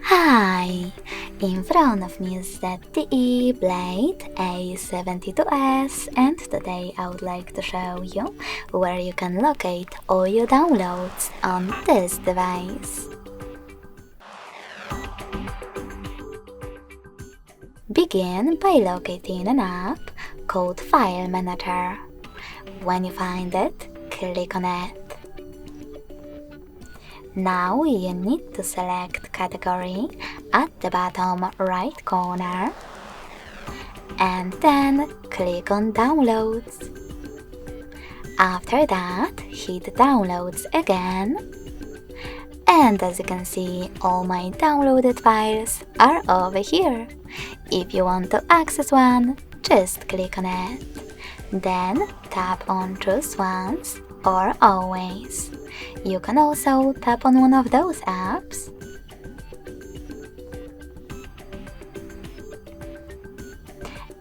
Hi! In front of me is ZTE Blade A72S, and today I would like to show you where you can locate all your downloads on this device. Begin by locating an app called File Manager. When you find it, click on it. Now you need to select Category at the bottom right corner and then click on Downloads. After that, hit Downloads again, and as you can see, all my downloaded files are over here. If you want to access one, just click on it. Then tap on Choose Once or Always. You can also tap on one of those apps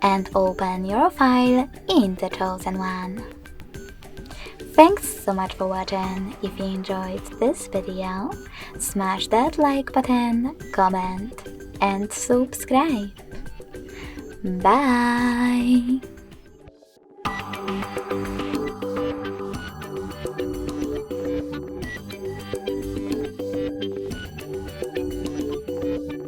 and open your file in the chosen one. Thanks so much for watching. If you enjoyed this video, smash that like button, comment and subscribe. Bye!